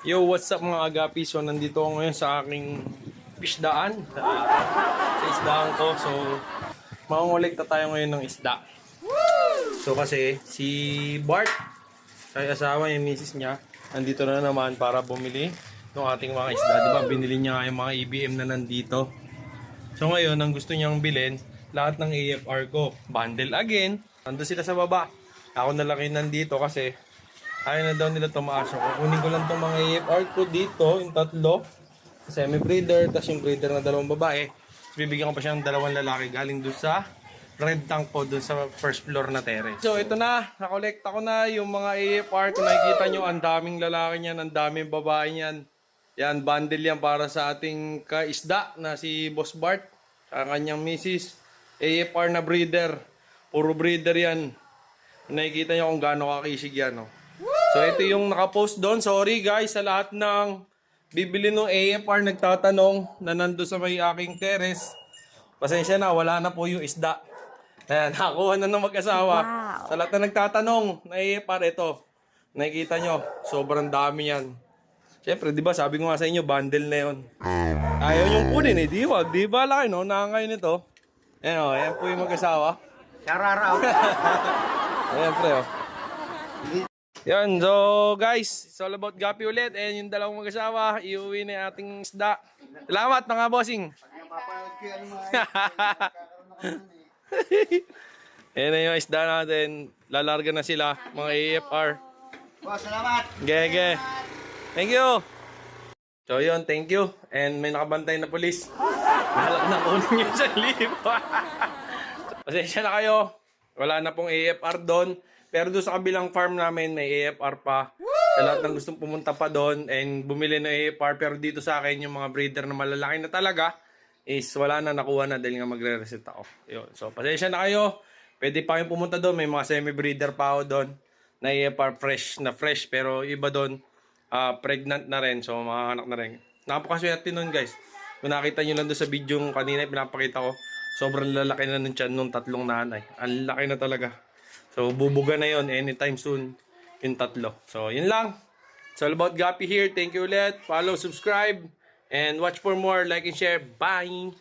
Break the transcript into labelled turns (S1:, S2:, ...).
S1: Yo, what's up mga agapi? So, nandito ako ngayon sa aking isdaan. Sa isdaan ko. So, mangungulekta tayo ngayon ng isda. So, kasi si Bart, ay asawa yung misis niya, nandito na naman para bumili ng ating mga isda. Diba, binili niya nga yung mga EBM na nandito. So, ngayon, ang gusto niyang bilhin, lahat ng AFR ko. Bundle again. Nandun sila sa baba. Ako na lang yung nandito kasi ayaw na daw nila tumaas. So, kukunin ko lang itong mga AFR ko dito, yung tatlo. Semi-breeder, tapos yung breeder na dalawang babae. Bibigyan ko pa siya ng dalawang lalaki galing doon sa red tank po, doon sa first floor na terrace. So, ito na. Nakolekta ko na yung mga AFR. Kung nakikita nyo, ang daming lalaki niyan, ang daming babae niyan. Yan, bundle yan para sa ating kaisda na si Boss Bart. Ang kanyang misis. AFR na breeder. Puro breeder yan. Nakikita nyo kung gaano kakisig yan, no? So, ito yung nakapost doon. Sorry guys sa lahat ng bibili ng AFR nagtatanong na nando sa may aking terrace. Pasensya na, wala na po yung isda. Ayan, nakakuha na ng mag-asawa.
S2: Wow.
S1: Sa lahat na nagtatanong na AFR, ito. Nakikita nyo, sobrang dami yan. Siyempre, di ba, sabi ko nga sa inyo, bundle na yun. Ayaw yung kunin eh, di wag. Di ba laki, no? Nakakain nito. Ayan o, ayan po yung mag-asawa.
S3: Sararaw.
S1: Ayan, pre, o. Yan, so guys, it's all about gapi ulit. And yung dalawang mag-asawa, iuwi na yung ating isda. Salamat mga bossing.
S3: Napapanood ko yan mga
S1: Ayan na yung isda natin. Lalarga na sila, mga AFR.
S3: Boss, salamat.
S1: Gege. Thank you. So yun, thank you. And may nakabantay na pulis. Nahalak na kunin yung 1,000. Pasensya na kayo. Wala na pong AFR doon. Pero doon sa kabilang farm namin, may AFR pa. Sa lahat ng gustong pumunta pa doon and bumili ng AFR. Pero dito sa akin, yung mga breeder na malalaki na talaga, is wala na, nakuha na dahil nga magre-reset ako. Yun. So, pasensya na kayo. Pwede pa kayong pumunta doon. May mga semi-breeder pa ako doon na AFR fresh. Pero iba doon, pregnant na rin. So, mga anak na rin. Napakaswerte nun guys. Kung nakita nyo lang doon sa video kanina, pinapakita ko, sobrang lalaki na ng tiyan nung tatlong nanay. Ang laki na talaga. So, bubuga na yon anytime soon yung tatlo. So, yun lang. It's all about Gapi here. Thank you ulit. Follow, subscribe, and watch for more. Like and share. Bye!